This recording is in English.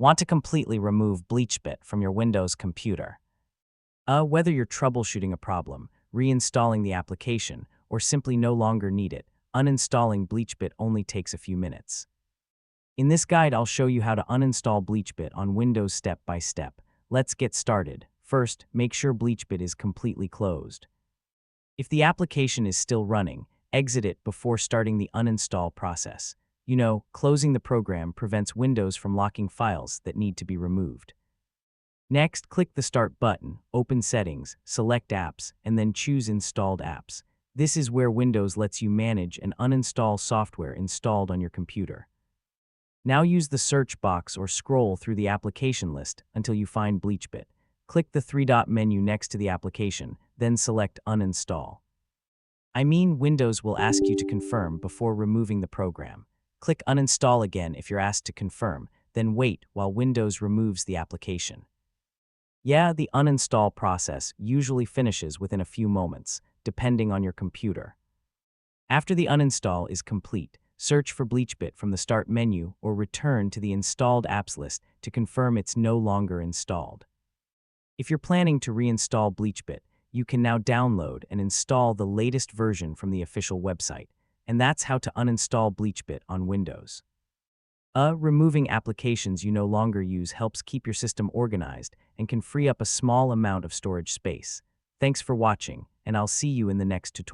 Want to completely remove BleachBit from your Windows computer? Whether you're troubleshooting a problem, reinstalling the application, or simply no longer need it, uninstalling BleachBit only takes a few minutes. In this guide, I'll show you how to uninstall BleachBit on Windows step by step. Let's get started. First, make sure BleachBit is completely closed. If the application is still running, exit it before starting the uninstall process. Closing the program prevents Windows from locking files that need to be removed. Next, click the Start button, open Settings, select Apps, and then choose Installed Apps. This is where Windows lets you manage and uninstall software installed on your computer. Now use the search box or scroll through the application list until you find BleachBit. Click the three-dot menu next to the application, then select Uninstall. Windows will ask you to confirm before removing the program. Click Uninstall again if you're asked to confirm, then wait while Windows removes the application. The uninstall process usually finishes within a few moments, depending on your computer. After the uninstall is complete, search for BleachBit from the Start menu or return to the Installed Apps list to confirm it's no longer installed. If you're planning to reinstall BleachBit, you can now download and install the latest version from the official website, and that's how to uninstall BleachBit on Windows. Removing applications you no longer use helps keep your system organized and can free up a small amount of storage space. Thanks for watching, and I'll see you in the next tutorial.